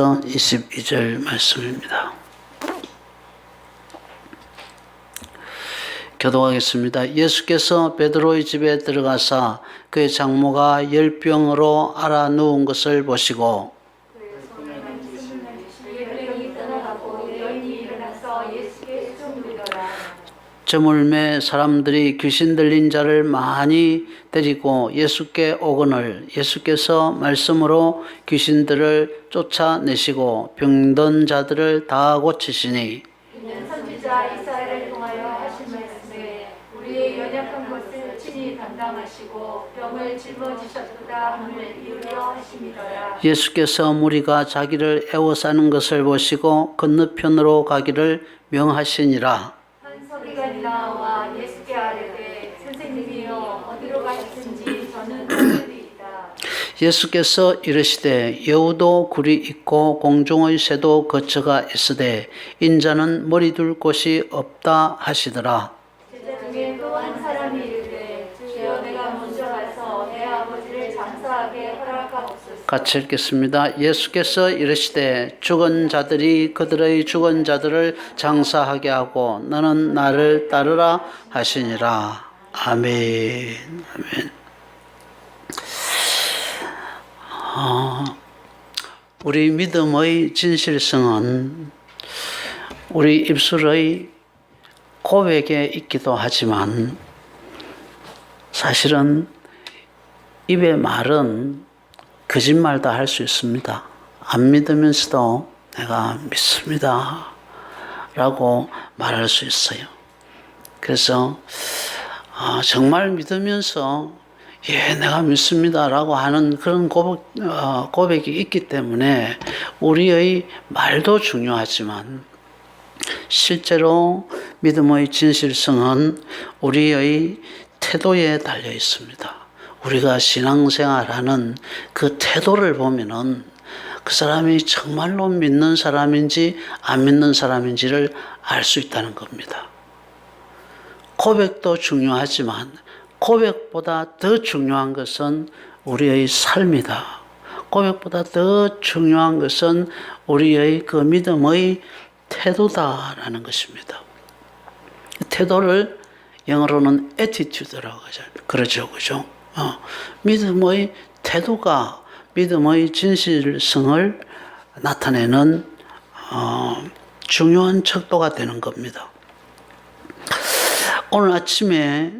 22절 말씀입니다. 교독하겠습니다. 예수께서 베드로의 집에 들어가사 그의 장모가 열병으로 앓아 누운 것을 보시고 저물매 사람들이 귀신 들린 자를 많이 데리고 예수께 오거늘 예수께서 말씀으로 귀신들을 쫓아내시고 병든 자들을 다 고치시니 이는 선지자 이사야를 통하여 하신 말씀에 우리의 연약한 것을 친히 담당하시고 병을 짊어지셨도다 함을 이루려 하심이더라. 예수께서 무리가 자기를 애워싸는 것을 보시고 건너편으로 가기를 명하시니라. 한 서기관이 나와 예수께 아뢰되 선생님이여 어디로 가시든지 저는 오늘이이다. 예수께서 이르시되 여우도 굴이 있고 공중의 새도 거처가 있으되 인자는 머리 둘 곳이 없다 하시더라. 제자 중에 또 한 사람이 이르되 주여 내가 먼저 가서 내 아버지를 장사하게 허락하옵소서. 같이 읽겠습니다. 예수께서 이르시되 죽은 자들이 그들의 죽은 자들을 장사하게 하고 너는 나를 따르라 하시니라. 아멘. 아멘. 우리 믿음의 진실성은 우리 입술의 고백에 있기도 하지만 사실은 입의 말은 거짓말도 할 수 있습니다. 안 믿으면서도 내가 믿습니다 라고 말할 수 있어요. 그래서 정말 믿으면서 예, 내가 믿습니다 라고 하는 그런 고백이 있기 때문에 우리의 말도 중요하지만 실제로 믿음의 진실성은 우리의 태도에 달려 있습니다. 우리가 신앙생활하는 그 태도를 보면은 그 사람이 정말로 믿는 사람인지 안 믿는 사람인지를 알 수 있다는 겁니다. 고백도 중요하지만 고백보다 더 중요한 것은 우리의 삶이다. 고백보다 더 중요한 것은 우리의 그 믿음의 태도다라는 것입니다. 태도를 영어로는 attitude라고 하죠. 그렇죠, 그죠? 믿음의 태도가 믿음의 진실성을 나타내는 중요한 척도가 되는 겁니다. 오늘 아침에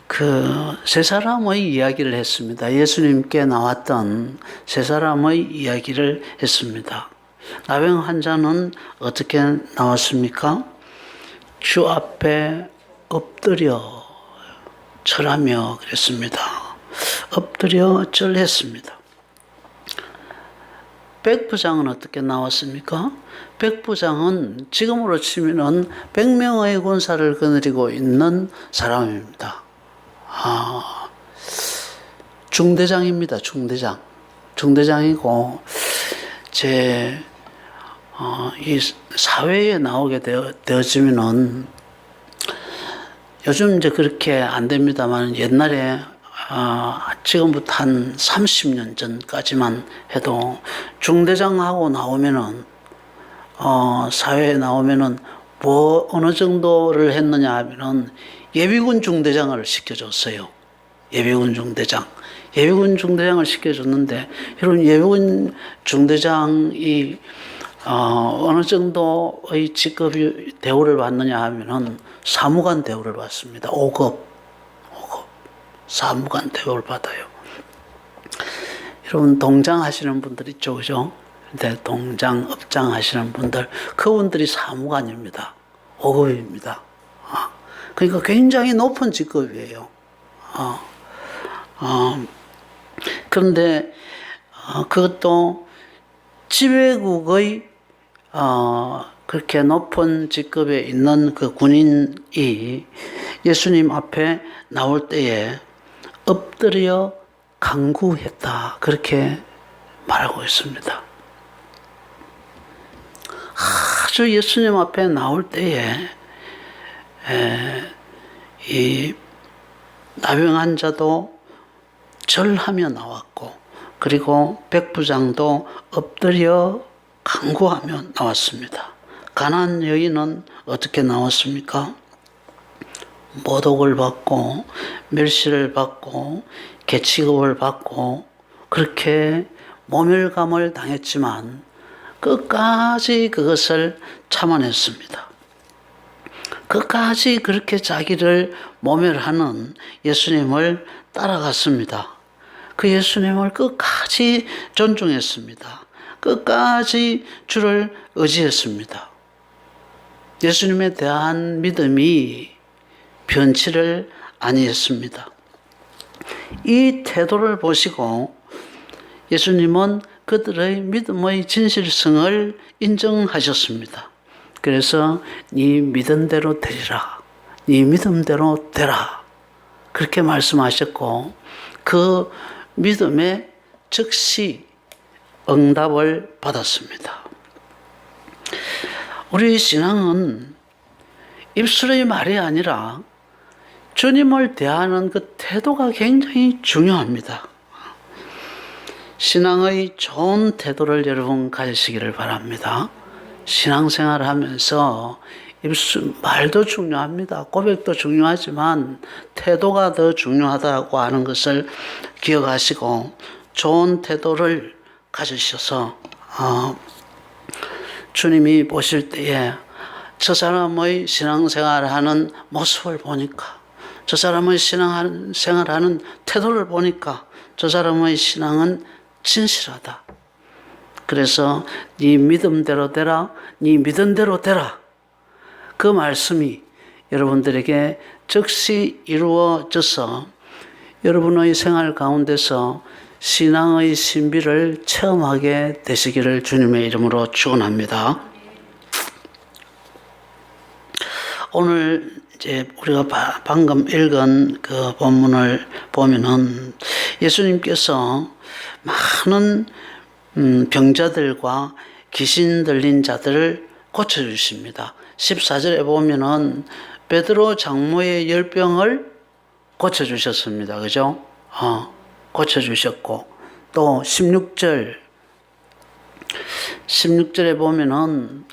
그 세 사람의 이야기를 했습니다. 예수님께 나왔던 세 사람의 이야기를 했습니다. 나병 환자는 어떻게 나왔습니까? 주 앞에 엎드려 절하며 그랬습니다. 엎드려 절했습니다. 백부장은 어떻게 나왔습니까? 백부장은 지금으로 치면은 100명의 군사를 거느리고 있는 사람입니다. 중대장입니다. 중대장이고 이 사회에 나오게 되어지면은 요즘 이제 그렇게 안 됩니다만 옛날에 지금부터 한 30년 전까지만 해도 중대장하고 나오면은 사회에 나오면은 뭐 어느 정도를 했느냐 하면은 예비군 중대장을 시켜줬어요. 예비군 중대장을 시켜줬는데 여러분 예비군 중대장이 어느 정도의 직급이 대우를 받느냐 하면은 사무관 대우를 받습니다. 5급 사무관 대우를 받아요. 여러분 동장 하시는 분들 있죠, 그죠? 근데 동장, 업장 하시는 분들, 그분들이 사무관입니다. 5급입니다. 그러니까 굉장히 높은 직급이에요. 그런데 그것도 지배국의 그렇게 높은 직급에 있는 그 군인이 예수님 앞에 나올 때에 엎드려 간구했다. 그렇게 말하고 있습니다. 아주 예수님 앞에 나올 때에 이 나병 환자도 절하며 나왔고 그리고 백부장도 엎드려 간구하며 나왔습니다. 가난한 여인은 어떻게 나왔습니까? 모독을 받고 멸시를 받고 개취급을 받고 그렇게 모멸감을 당했지만 끝까지 그것을 참아냈습니다. 끝까지 그렇게 자기를 모멸하는 예수님을 따라갔습니다. 그 예수님을 끝까지 존중했습니다. 끝까지 주를 의지했습니다. 예수님에 대한 믿음이 변치를 아니했습니다. 이 태도를 보시고 예수님은 그들의 믿음의 진실성을 인정하셨습니다. 그래서 네 믿은 대로 되리라. 네 믿음대로 되라. 그렇게 말씀하셨고 그 믿음에 즉시 응답을 받았습니다. 우리 신앙은 입술의 말이 아니라 주님을 대하는 그 태도가 굉장히 중요합니다. 신앙의 좋은 태도를 여러분 가지시기를 바랍니다. 신앙생활을 하면서 말도 중요합니다. 고백도 중요하지만 태도가 더 중요하다고 하는 것을 기억하시고 좋은 태도를 가지셔서 주님이 보실 때에 저 사람의 신앙생활을 하는 모습을 보니까 저 사람의 신앙생활하는 태도를 보니까 저 사람의 신앙은 진실하다. 그래서 네 믿음대로 되라, 네 믿은 대로 되라. 그 말씀이 여러분들에게 즉시 이루어져서 여러분의 생활 가운데서 신앙의 신비를 체험하게 되시기를 주님의 이름으로 축원합니다. 오늘 이제 우리가 방금 읽은 그 본문을 보면은 예수님께서 많은 병자들과 귀신 들린 자들을 고쳐주십니다. 14절에 보면은 베드로 장모의 열병을 고쳐주셨습니다. 그죠? 고쳐주셨고, 또 16절에 보면은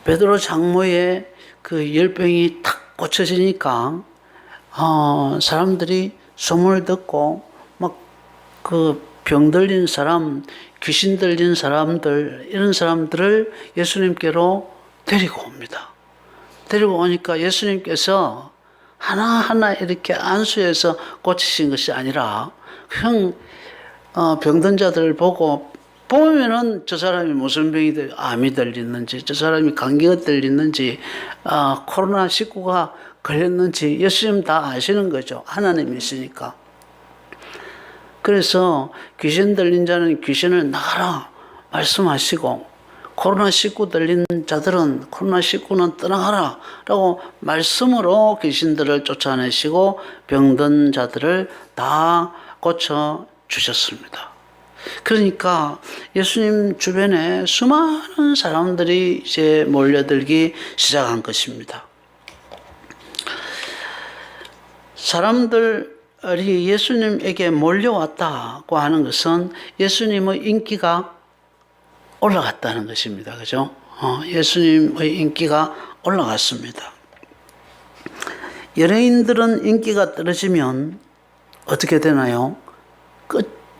베드로 장모의 그 열병이 탁 고쳐지니까, 사람들이 소문을 듣고, 막 그 병 들린 사람, 귀신 들린 사람들, 이런 사람들을 예수님께로 데리고 옵니다. 데리고 오니까 예수님께서 하나하나 이렇게 안수해서 고치신 것이 아니라 그냥 병든 자들을 보면은 저 사람이 무슨 병이 암이 들렸는지, 저 사람이 감기가 들렸는지, 코로나19가 걸렸는지 예수님 다 아시는 거죠. 하나님이시니까. 그래서 귀신 들린 자는 귀신을 나가라 말씀하시고, 코로나19 들린 자들은 코로나19는 떠나가라 라고 말씀으로 귀신들을 쫓아내시고 병든 자들을 다 고쳐주셨습니다. 그러니까 예수님 주변에 수많은 사람들이 이제 몰려들기 시작한 것입니다. 사람들이 예수님에게 몰려왔다고 하는 것은 예수님의 인기가 올라갔다는 것입니다. 그죠? 예수님의 인기가 올라갔습니다. 연예인들은 인기가 떨어지면 어떻게 되나요?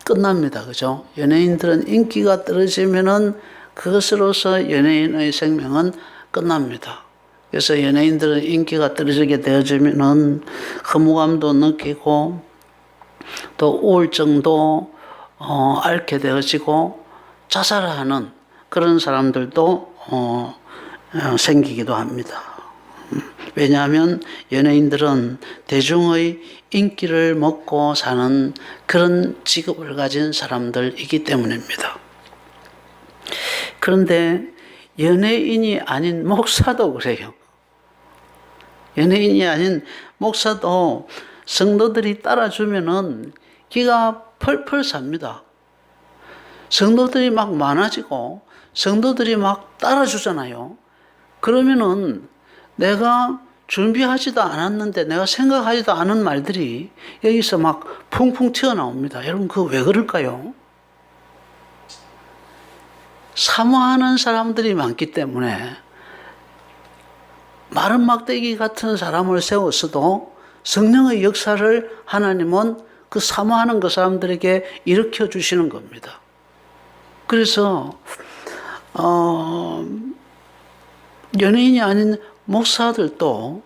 끝납니다. 그죠? 연예인들은 인기가 떨어지면은 그것으로서 연예인의 생명은 끝납니다. 그래서 연예인들은 인기가 떨어지게 되어지면은 허무감도 느끼고 또 우울증도 앓게 되어지고 자살하는 그런 사람들도 생기기도 합니다. 왜냐하면 연예인들은 대중의 인기를 먹고 사는 그런 직업을 가진 사람들이기 때문입니다. 그런데 연예인이 아닌 목사도 그래요. 연예인이 아닌 목사도 성도들이 따라주면은 기가 펄펄 삽니다. 성도들이 막 많아지고 성도들이 막 따라주잖아요. 그러면은 내가 준비하지도 않았는데 내가 생각하지도 않은 말들이 여기서 막 풍풍 튀어나옵니다. 여러분 그거 왜 그럴까요? 사모하는 사람들이 많기 때문에 마른 막대기 같은 사람을 세웠어도 성령의 역사를 하나님은 그 사모하는 그 사람들에게 일으켜 주시는 겁니다. 그래서 연예인이 아닌 목사들도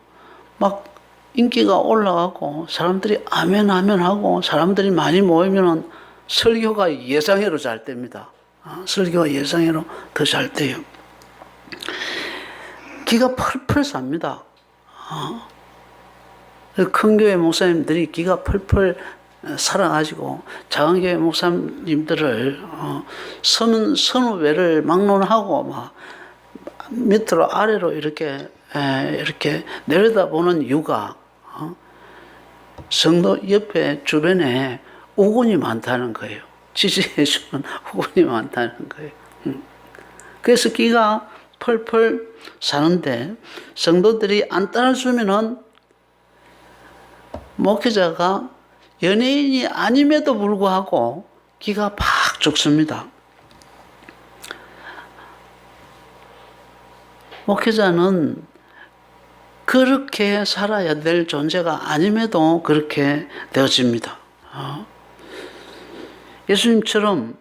막 인기가 올라가고 사람들이 아멘 아멘 하고 사람들이 많이 모이면 설교가 예상외로 잘 됩니다. 설교가 예상외로 더 잘 돼요. 기가 펄펄 삽니다. 큰 교회 목사님들이 기가 펄펄 살아가지고 작은 교회 목사님들을 선후배를 막론하고 막 밑으로 아래로 이렇게 내려다보는 이유가 성도 옆에 주변에 우군이 많다는 거예요. 지지해주는 우군이 많다는 거예요. 그래서 기가 펄펄 사는데 성도들이 안 따라주면은 목회자가 연예인이 아님에도 불구하고 기가 팍 죽습니다. 목회자는 그렇게 살아야 될 존재가 아님에도 그렇게 되어집니다. 예수님처럼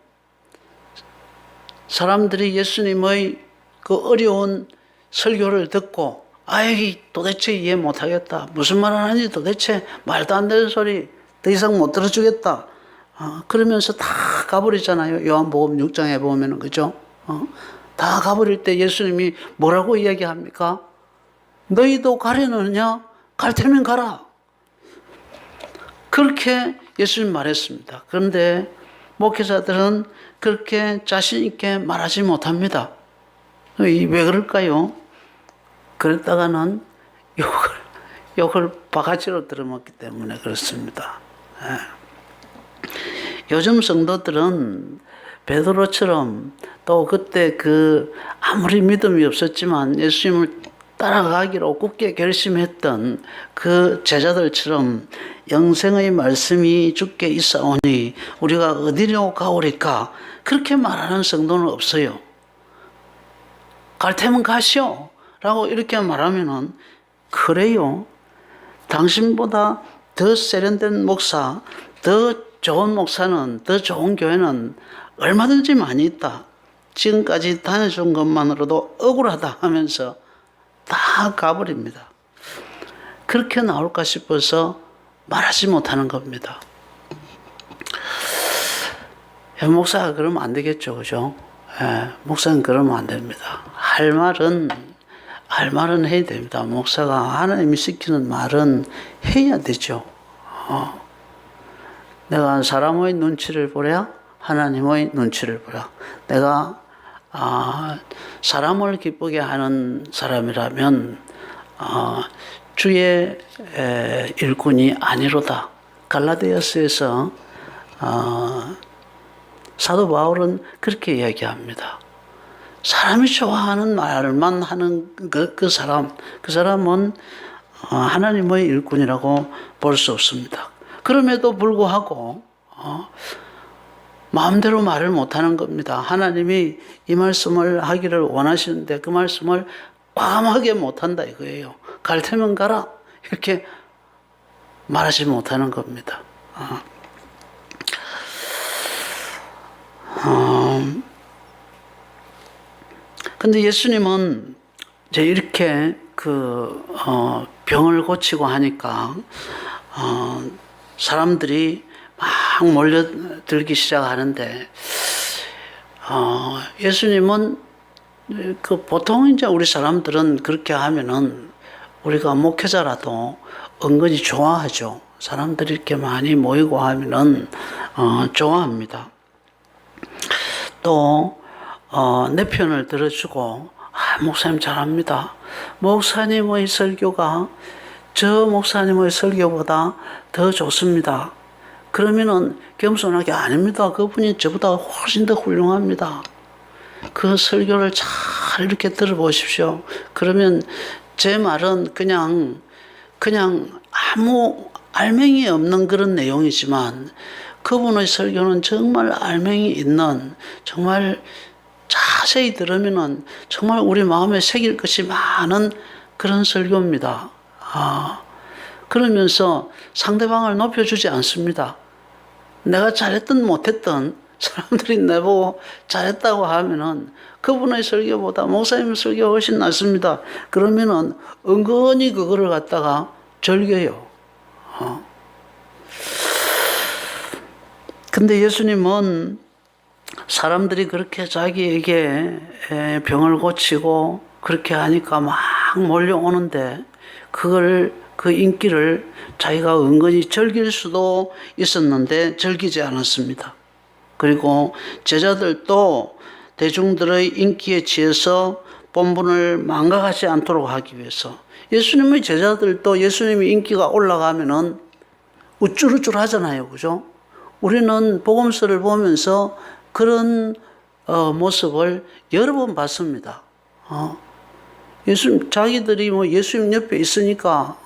사람들이 예수님의 그 어려운 설교를 듣고 아이 도대체 이해 못하겠다. 무슨 말을 하는지 도대체 말도 안 되는 소리 더 이상 못 들어주겠다. 그러면서 다 가버리잖아요. 요한복음 6장에 보면은 그죠? 다 가버릴 때 예수님이 뭐라고 이야기합니까? 너희도 가려느냐? 갈 테면 가라. 그렇게 예수님 말했습니다. 그런데 목회자들은 그렇게 자신 있게 말하지 못합니다. 왜 그럴까요? 그랬다가는 욕을 바가지로 들어먹기 때문에 그렇습니다. 요즘 성도들은 베드로처럼 또 그때 아무리 믿음이 없었지만 예수님을 따라가기로 굳게 결심했던 그 제자들처럼 영생의 말씀이 주께 있사오니 우리가 어디로 가오리까 그렇게 말하는 성도는 없어요. 갈 테면 가시오 라고 이렇게 말하면은 그래요. 당신보다 더 세련된 목사, 더 좋은 목사는, 더 좋은 교회는 얼마든지 많이 있다. 지금까지 다녀준 것만으로도 억울하다 하면서 다 가버립니다. 그렇게 나올까 싶어서 말하지 못하는 겁니다. 목사가 그러면 안 되겠죠, 그죠? 목사는 그러면 안 됩니다. 할 말은 해야 됩니다. 목사가 하나님이 시키는 말은 해야 되죠. 내가 사람의 눈치를 보랴? 하나님의 눈치를 보라. 내가 사람을 기쁘게 하는 사람이라면 주의 일꾼이 아니로다. 갈라디아서에서 사도 바울은 그렇게 이야기합니다. 사람이 좋아하는 말만 하는 그 사람은 하나님의 일꾼이라고 볼 수 없습니다. 그럼에도 불구하고 마음대로 말을 못하는 겁니다. 하나님이 이 말씀을 하기를 원하시는데 그 말씀을 과감하게 못한다 이거예요. 갈 테면 가라 이렇게 말하지 못하는 겁니다. 근데 예수님은 이제 이렇게 병을 고치고 하니까 사람들이 막 몰려들기 시작하는데 예수님은 보통 이제 우리 사람들은 그렇게 하면은 우리가 목회자라도 은근히 좋아하죠. 사람들이 이렇게 많이 모이고 하면은 좋아합니다. 또 내 편을 들어주고 목사님 잘합니다. 목사님의 설교가 저 목사님의 설교보다 더 좋습니다. 그러면은 겸손하게 아닙니다. 그분이 저보다 훨씬 더 훌륭합니다. 그 설교를 잘 이렇게 들어보십시오. 그러면 제 말은 그냥 아무 알맹이 없는 그런 내용이지만 그분의 설교는 정말 알맹이 있는 정말 잘 자세히 들으면은 정말 우리 마음에 새길 것이 많은 그런 설교입니다. 그러면서 상대방을 높여주지 않습니다. 내가 잘했든 못했든 사람들이 내보고 잘했다고 하면은 그분의 설교보다 목사님 설교가 훨씬 낫습니다. 그러면은 은근히 그거를 갖다가 즐겨요. 근데 예수님은 사람들이 그렇게 자기에게 병을 고치고 그렇게 하니까 막 몰려오는데 그 인기를 자기가 은근히 즐길 수도 있었는데 즐기지 않았습니다. 그리고 제자들도 대중들의 인기에 취해서 본분을 망각하지 않도록 하기 위해서 예수님의 제자들도 예수님의 인기가 올라가면은 우쭐우쭐 하잖아요. 그죠? 우리는 복음서를 보면서 그런 모습을 여러 번 봤습니다. 자기들이 뭐 예수님 옆에 있으니까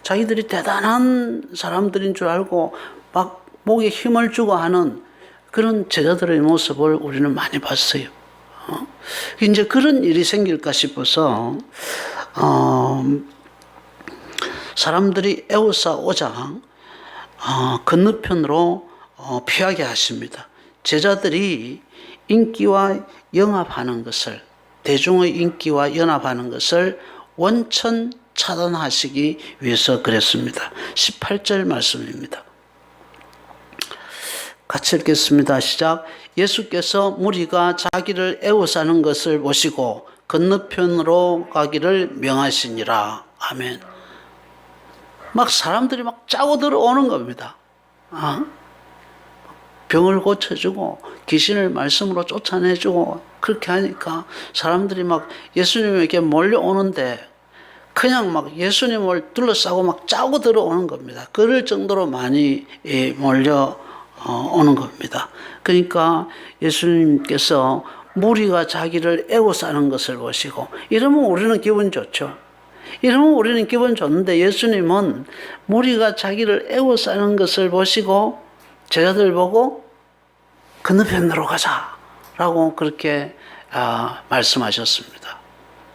자기들이 대단한 사람들인 줄 알고 막 목에 힘을 주고 하는 그런 제자들의 모습을 우리는 많이 봤어요. 이제 그런 일이 생길까 싶어서 사람들이 에워싸 오자 건너편으로 피하게 하십니다. 제자들이 인기와 영합하는 것을, 대중의 인기와 연합하는 것을 원천 차단하시기 위해서 그랬습니다. 18절 말씀입니다. 같이 읽겠습니다. 시작. 예수께서 무리가 자기를 애워싸는 것을 보시고 건너편으로 가기를 명하시니라. 아멘. 막 사람들이 막 짜고 들어오는 겁니다. 병을 고쳐주고 귀신을 말씀으로 쫓아내주고 그렇게 하니까 사람들이 막 예수님에게 몰려오는데 그냥 막 예수님을 둘러싸고 막 짜고 들어오는 겁니다. 그럴 정도로 많이 몰려오는 겁니다. 그러니까 예수님께서 무리가 자기를 애워싸는 것을 보시고 이러면 우리는 기분 좋죠. 이러면 우리는 기분 좋은데 예수님은 무리가 자기를 애워싸는 것을 보시고 제자들 보고 건너편으로 가자라고 그렇게 말씀하셨습니다.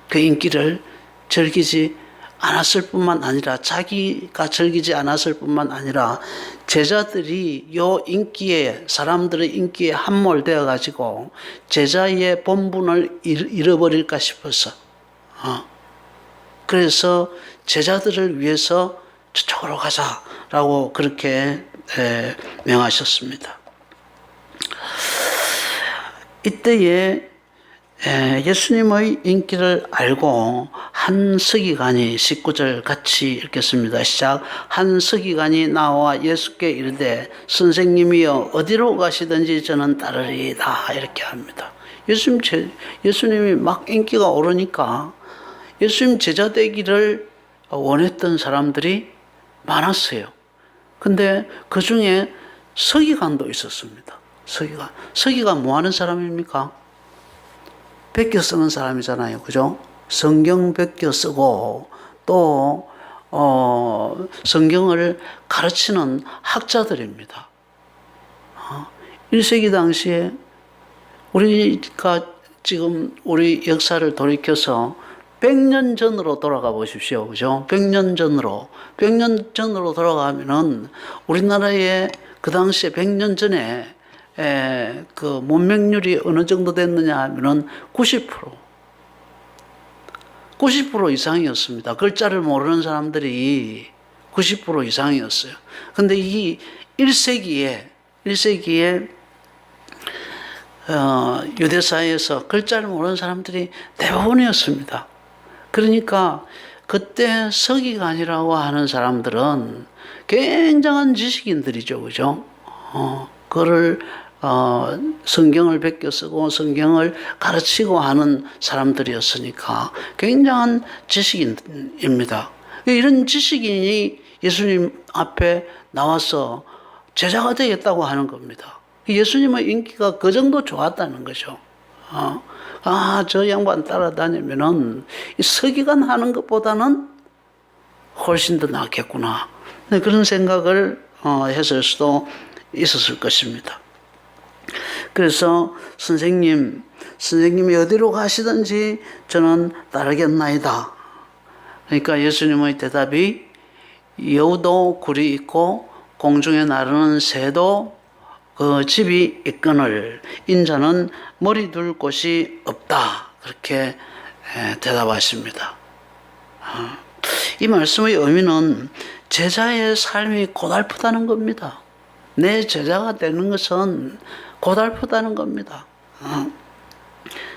그 인기를 즐기지 않았을 뿐만 아니라 자기가 즐기지 않았을 뿐만 아니라 제자들이 요 인기에 사람들의 인기에 함몰되어 가지고 제자의 본분을 잃어버릴까 싶어서 그래서 제자들을 위해서 저쪽으로 가자라고 그렇게 명하셨습니다. 이때에 예수님의 인기를 알고 한 서기관이 19절 같이 읽겠습니다. 시작. 한 서기관이 나와 예수께 이르되 선생님이여 어디로 가시든지 저는 따르리이다 이렇게 합니다. 예수님이 막 인기가 오르니까 예수님 제자 되기를 원했던 사람들이 많았어요. 근데 그 중에 서기관도 있었습니다. 서기관 뭐 하는 사람입니까? 베껴 쓰는 사람이잖아요. 그죠? 성경 베껴 쓰고 또 성경을 가르치는 학자들입니다. 1세기 당시에 우리가 지금 우리 역사를 돌이켜서 100년 전으로 돌아가 보십시오. 그죠? 100년 전으로 돌아가면은 우리나라에 그 당시에 100년 전에 그 문맹률이 어느 정도 됐느냐 하면은 90% 이상이었습니다. 글자를 모르는 사람들이 90% 이상이었어요. 근데 이 1세기에 유대사회에서 글자를 모르는 사람들이 대부분이었습니다. 그러니까 그때 서기관이라고 하는 사람들은 굉장한 지식인들이죠. 그죠? 그거를 성경을 베껴 쓰고 성경을 가르치고 하는 사람들이었으니까 굉장한 지식인입니다. 이런 지식인이 예수님 앞에 나와서 제자가 되겠다고 하는 겁니다. 예수님의 인기가 그 정도 좋았다는 거죠. 저 양반 따라다니면은 이 서기관 하는 것보다는 훨씬 더 낫겠구나. 그런 생각을 했을 수도 있었을 것입니다. 그래서 선생님, 선생님이 어디로 가시든지 저는 따르겠나이다. 그러니까 예수님의 대답이 여우도 굴이 있고 공중에 나르는 새도 그 집이 있거늘 인자는 머리 둘 곳이 없다. 그렇게 대답하십니다. 이 말씀의 의미는 제자의 삶이 고달프다는 겁니다. 내 제자가 되는 것은 고달프다는 겁니다.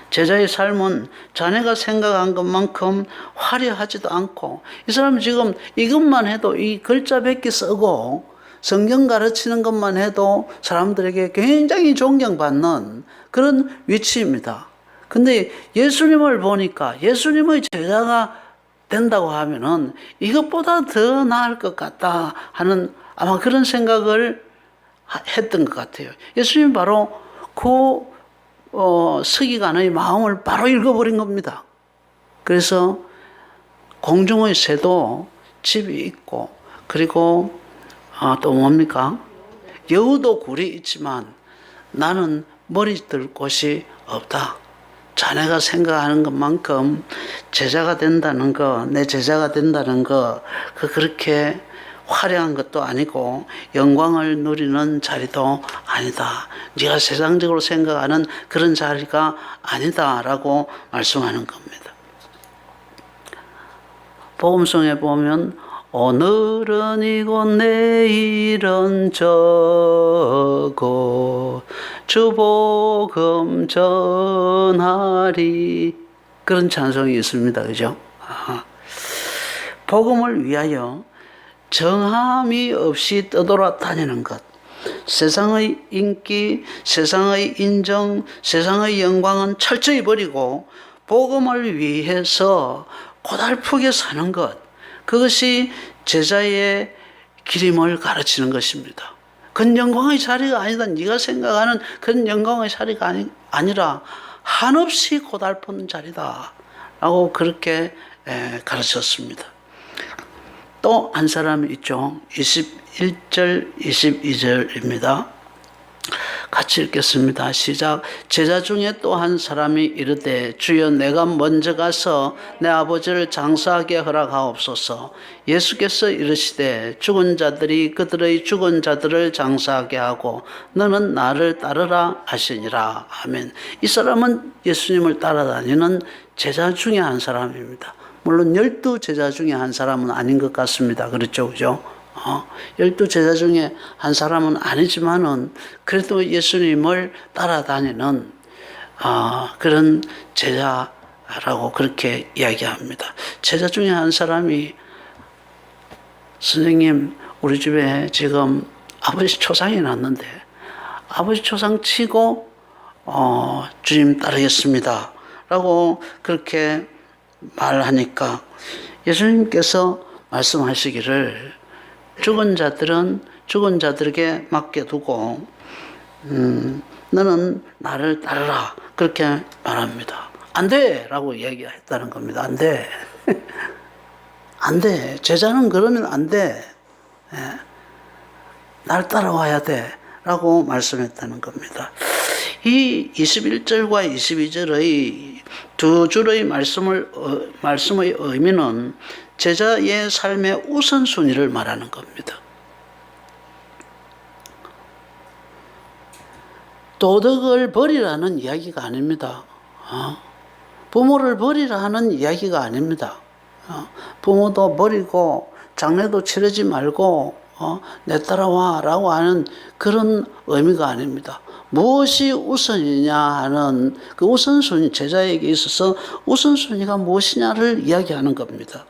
제자의 삶은 자네가 생각한 것만큼 화려하지도 않고, 이 사람 지금 이것만 해도 이 글자 몇 개 쓰고 성경 가르치는 것만 해도 사람들에게 굉장히 존경받는 그런 위치입니다. 근데 예수님을 보니까 예수님의 제자가 된다고 하면은 이것보다 더 나을 것 같다 하는 아마 그런 생각을 했던 것 같아요. 예수님 바로 그 서기관의 마음을 바로 읽어버린 겁니다. 그래서 공중의 새도 집이 있고, 그리고 또 뭡니까? 여우도 굴이 있지만 나는 머리 들 곳이 없다. 자네가 생각하는 것만큼 제자가 된다는 거, 내 제자가 된다는 거, 그렇게 화려한 것도 아니고 영광을 누리는 자리도 아니다. 네가 세상적으로 생각하는 그런 자리가 아니다라고 말씀하는 겁니다. 복음성에 보면 오늘은 이곳 내일은 저곳 주복음 전하리, 그런 찬송이 있습니다. 그죠? 복음을 위하여 정함이 없이 떠돌아다니는 것, 세상의 인기, 세상의 인정, 세상의 영광은 철저히 버리고 복음을 위해서 고달프게 사는 것, 그것이 제자의 길임을 가르치는 것입니다. 그건 영광의 자리가 아니다. 네가 생각하는 그런 영광의 자리가 아니라 한없이 고달픈 자리다 라고 그렇게 가르쳤습니다. 또 한 사람이 있죠. 21절 22절입니다. 같이 읽겠습니다. 시작. 제자 중에 또 한 사람이 이르되 주여 내가 먼저 가서 내 아버지를 장사하게 허락하옵소서. 예수께서 이르시되 죽은 자들이 그들의 죽은 자들을 장사하게 하고 너는 나를 따르라 하시니라. 아멘. 이 사람은 예수님을 따라다니는 제자 중에 한 사람입니다. 물론 12제자 중에 한 사람은 아닌 것 같습니다. 그렇죠, 그죠? 12제자 중에 한 사람은 아니지만은 그래도 예수님을 따라다니는 그런 제자라고 그렇게 이야기합니다. 제자 중에 한 사람이 선생님, 우리 집에 지금 아버지 초상이 났는데 아버지 초상 치고 주님 따르겠습니다 라고 그렇게 말하니까 예수님께서 말씀하시기를 죽은 자들은 죽은 자들에게 맡겨두고 너는 나를 따르라 그렇게 말합니다. 안 돼! 라고 얘기했다는 겁니다. 안 돼. 안 돼. 제자는 그러면 안 돼. 날 따라와야 돼. 라고 말씀했다는 겁니다. 이 21절과 22절의 두 줄의 말씀의 의미는 제자의 삶의 우선순위를 말하는 겁니다. 도덕을 버리라는 이야기가 아닙니다. 부모를 버리라는 이야기가 아닙니다. 부모도 버리고 장례도 치르지 말고 내 따라와 라고 하는 그런 의미가 아닙니다. 무엇이 우선이냐 하는 그 우선순위, 제자에게 있어서 우선순위가 무엇이냐를 이야기하는 겁니다.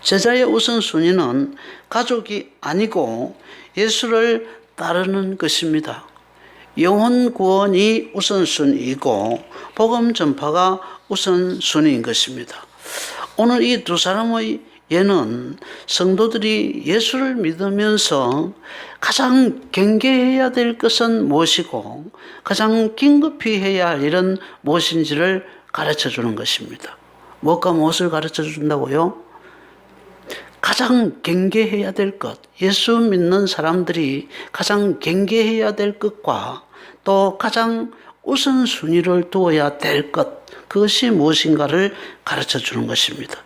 제자의 우선순위는 가족이 아니고 예수를 따르는 것입니다. 영혼 구원이 우선순위이고 복음 전파가 우선순위인 것입니다. 오늘 이 두 사람의 예는 성도들이 예수를 믿으면서 가장 경계해야 될 것은 무엇이고 가장 긴급히 해야 할 일은 무엇인지를 가르쳐 주는 것입니다. 무엇과 무엇을 가르쳐 준다고요? 가장 경계해야 될 것, 예수 믿는 사람들이 가장 경계해야 될 것과 또 가장 우선순위를 두어야 될 것, 그것이 무엇인가를 가르쳐 주는 것입니다.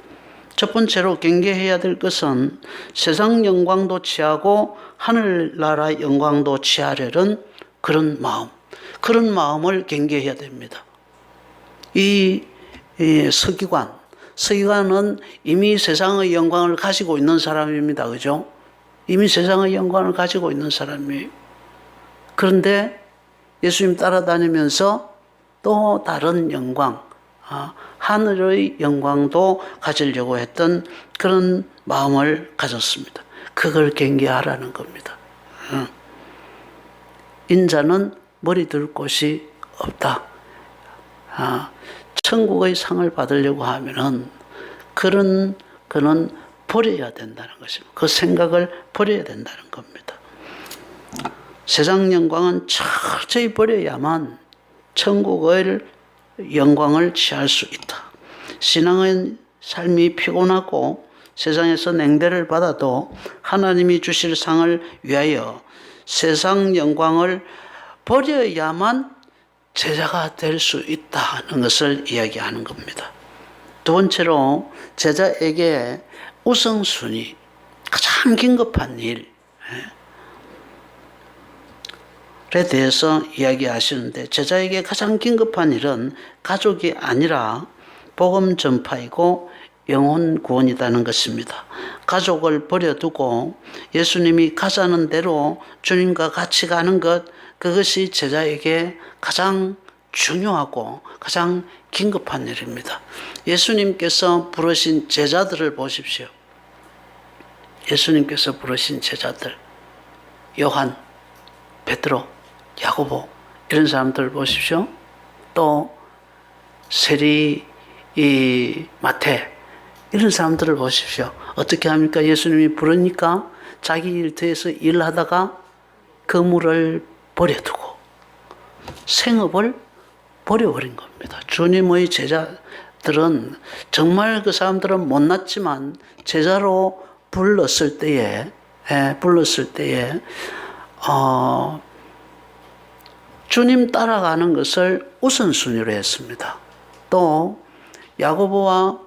첫 번째로 경계해야 될 것은 세상 영광도 취하고 하늘나라 영광도 취하려는 그런 마음, 그런 마음을 경계해야 됩니다. 이 서기관은 이미 세상의 영광을 가지고 있는 사람입니다. 그죠? 이미 세상의 영광을 가지고 있는 사람이에요. 그런데 예수님 따라다니면서 또 다른 영광, 하늘의 영광도 가지려고 했던 그런 마음을 가졌습니다. 그걸 경계하라는 겁니다. 인자는 머리 둘 곳이 없다. 천국의 상을 받으려고 하면은 그는 버려야 된다는 것입니다. 그 생각을 버려야 된다는 겁니다. 세상 영광은 철저히 버려야만 천국의 영광을 취할 수 있다. 신앙의 삶이 피곤하고 세상에서 냉대를 받아도 하나님이 주실 상을 위하여 세상 영광을 버려야만 제자가 될 수 있다는 것을 이야기하는 겁니다. 두 번째로 제자에게 우선순위, 가장 긴급한 일에 대해서 이야기하시는데, 제자에게 가장 긴급한 일은 가족이 아니라 복음 전파이고 영혼 구원이라는 것입니다. 가족을 버려두고 예수님이 가자는 대로 주님과 같이 가는 것, 그것이 제자에게 가장 중요하고 가장 긴급한 일입니다. 예수님께서 부르신 제자들을 보십시오. 예수님께서 부르신 제자들, 요한, 베드로, 야고보, 이런 사람들 보십시오. 또 세리, 마태, 이런 사람들을 보십시오. 어떻게 합니까? 예수님이 부르니까 자기 일터에서 일하다가 그물을 버려두고 생업을 버려버린 겁니다. 주님의 제자들은 정말 그 사람들은 못났지만 제자로 불렀을 때에 주님 따라가는 것을 우선순위로 했습니다. 또 야고보와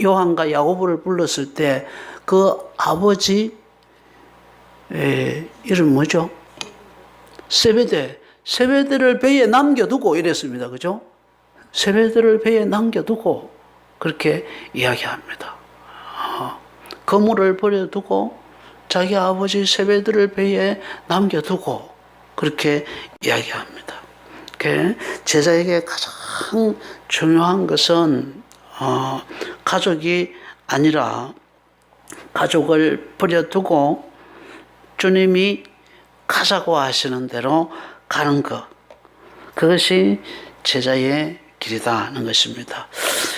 요한과 야고보를 불렀을 때 그 아버지 이름 뭐죠? 세베대를 배에 남겨두고 이랬습니다. 그죠? 세베대를 배에 남겨두고 그렇게 이야기합니다. 거물을 버려두고 자기 아버지 세베대를 배에 남겨두고 그렇게 이야기합니다. 제자에게 가장 중요한 것은 가족이 아니라 가족을 버려두고 주님이 가자고 하시는 대로 가는 것, 그것이 제자의 길이다는 것입니다.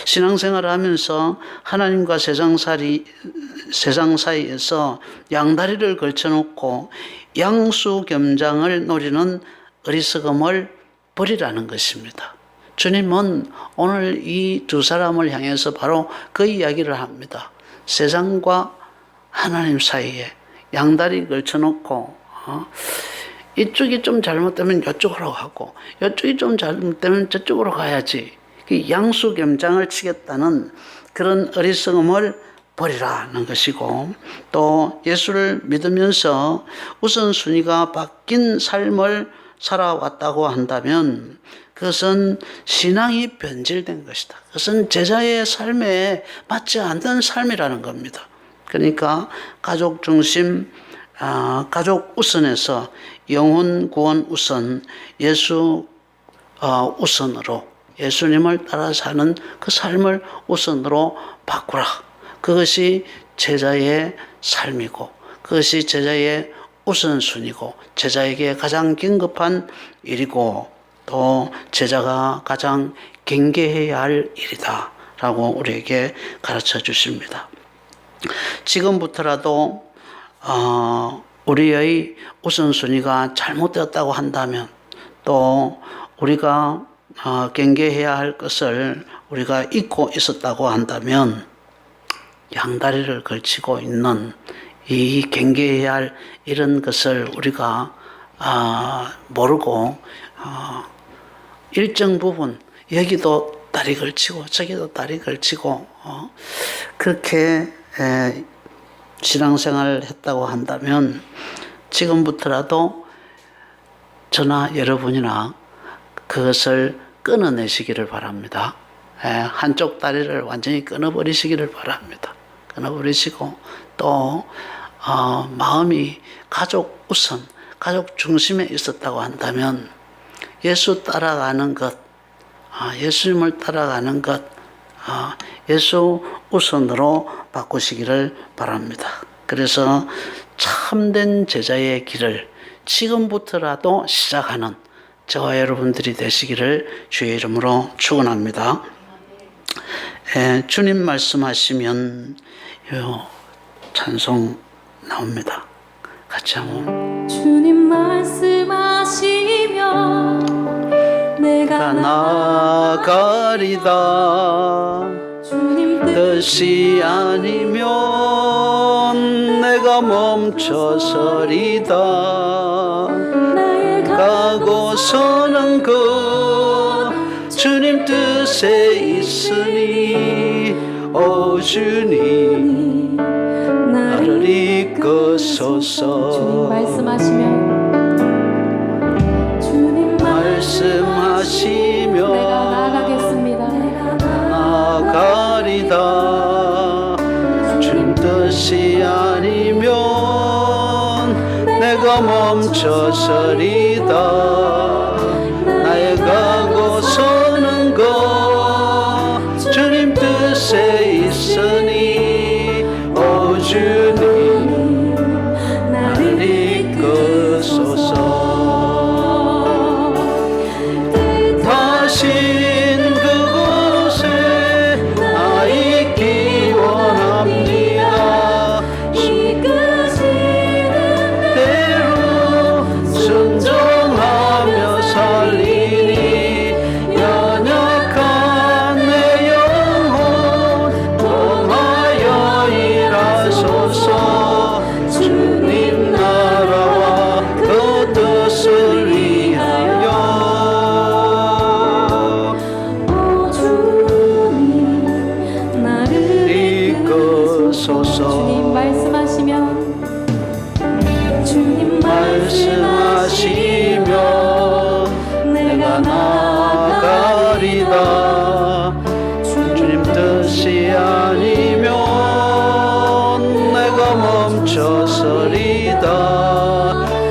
신앙생활을 하면서 하나님과 세상 사이에서 양다리를 걸쳐놓고 양수겸장을 노리는 어리석음을 버리라는 것입니다. 주님은 오늘 이 두 사람을 향해서 바로 그 이야기를 합니다. 세상과 하나님 사이에 양다리 걸쳐놓고 이쪽이 좀 잘못되면 이쪽으로 가고 이쪽이 좀 잘못되면 저쪽으로 가야지. 양수겸장을 치겠다는 그런 어리석음을 버리라는 것이고, 또 예수를 믿으면서 우선순위가 바뀐 삶을 살아왔다고 한다면 그것은 신앙이 변질된 것이다. 그것은 제자의 삶에 맞지 않는 삶이라는 겁니다. 그러니까 가족 중심, 가족 우선에서 영혼 구원 우선, 예수 우선으로 예수님을 따라 사는 그 삶을 우선으로 바꾸라. 그것이 제자의 삶이고 그것이 제자의 우선순위고 제자에게 가장 긴급한 일이고 또 제자가 가장 경계해야 할 일이다 라고 우리에게 가르쳐 주십니다. 지금부터라도 우리의 우선순위가 잘못되었다고 한다면 또 우리가 경계해야 할 것을 우리가 잊고 있었다고 한다면 양다리를 걸치고 있는 이 경계해야 할 이런 것을 우리가 모르고 일정 부분 여기도 다리 걸치고 저기도 다리 걸치고 그렇게 신앙생활을 했다고 한다면 지금부터라도 저나 여러분이나 그것을 끊어내시기를 바랍니다. 한쪽 다리를 완전히 끊어버리시기를 바랍니다. 끊어버리시고 또 마음이 가족 우선, 가족 중심에 있었다고 한다면 예수 따라가는 것, 예수님을 따라가는 것, 예수 우선으로 바꾸시기를 바랍니다. 그래서 참된 제자의 길을 지금부터라도 시작하는 저와 여러분들이 되시기를 주의 이름으로 축원합니다. 주님 말씀하시면 요 찬송 나옵니다. 같이 한번. 주님 말씀하시면 내가 나가리다. 주님 뜻이 아니면 내가 멈춰서리다. 나의 가고 서는 것 주님 뜻에 있으니 오 주님 나를 이끄소서. 주님 말씀하시면 주님 말씀하시면 내가 나아가겠습니다. 나가리다. 주님 뜻이 아니면 내가 멈춰서리다. 나의 가고 서는 것 주님 뜻에 있으니 오 주님 나를 이끄소서. 뜻하신 그곳에 나 있기 원합니다. 이끄시는 대로 순종하며 살리니 연약한 내 영혼 통하여 일하소서. 주님 나라와 그 뜻을 위하여 오 주님 나를 이끄소서. 주님 말씀하시면 주님 말씀하시면 내가 나가리다. 주님 뜻이 아니면 내가 멈춰서리다.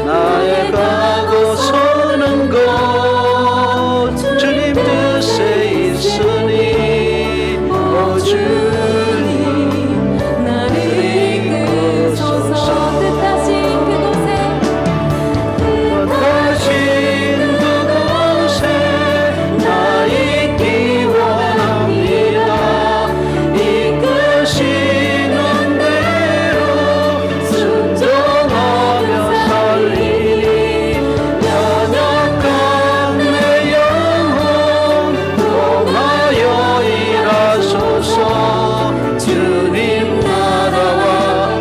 나의 가고 서는 것 주님 뜻에 있으니 오 주님 나를 이끄소서. 뜻하신 그곳에 뜻하신 그곳에 나 있기 원합니다. 이끄시는 대로 순종하며 살리니 연약한 내 영혼 통하여 일하소서. 주님 나라와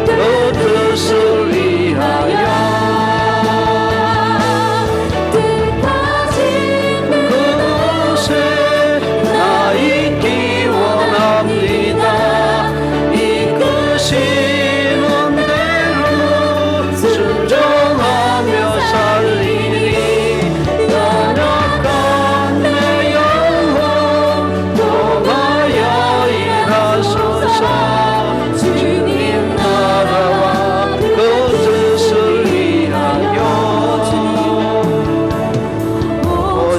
그 뜻을 위하여 뜻하신 그곳에 나 있기 원합니다. 이끄시는 대로 순종하며 살리니 연약한 내 영혼 통하여 일하소서. 주님 나라와 그 뜻을 위하여 오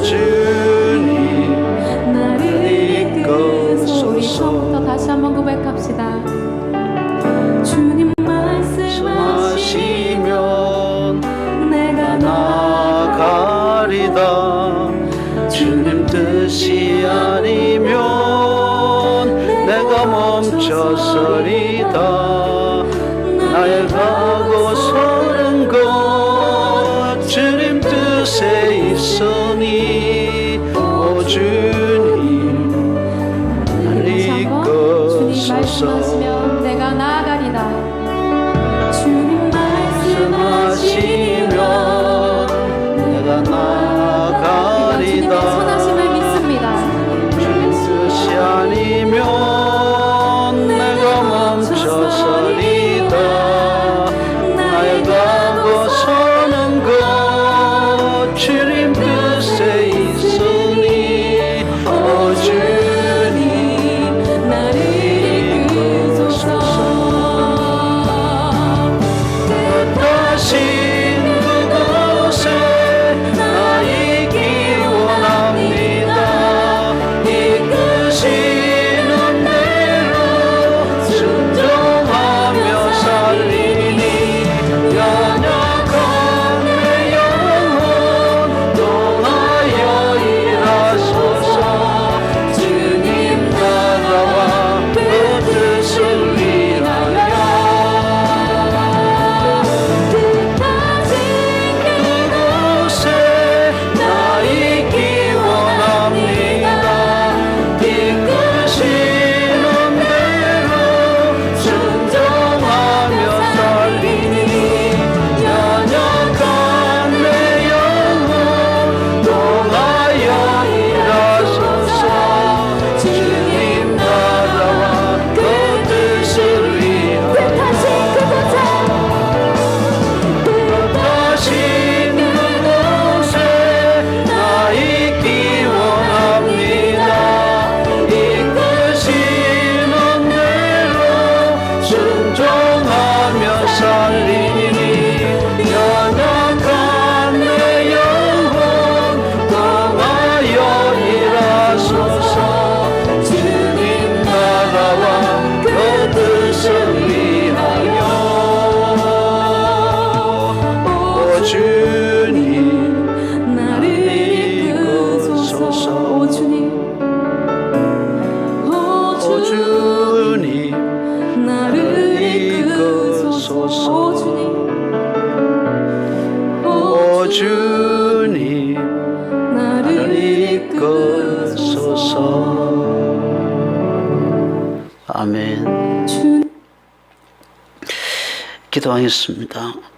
주님 나를 이끄소서. 우리 이끄소서. 처음부터 다시 한번 고백합시다. 주님 말씀하시면 말씀하시면 내가 나가리다. 주님 뜻이 아니면 내가 멈춰서리다. 나의 가고 서는 것 주님 뜻에 있으니 오 주님 나를 주님 이끄소서. 말씀하시면 내가 나아가리다. 주님 말씀하시면 아멘. 주 기도하겠습니다.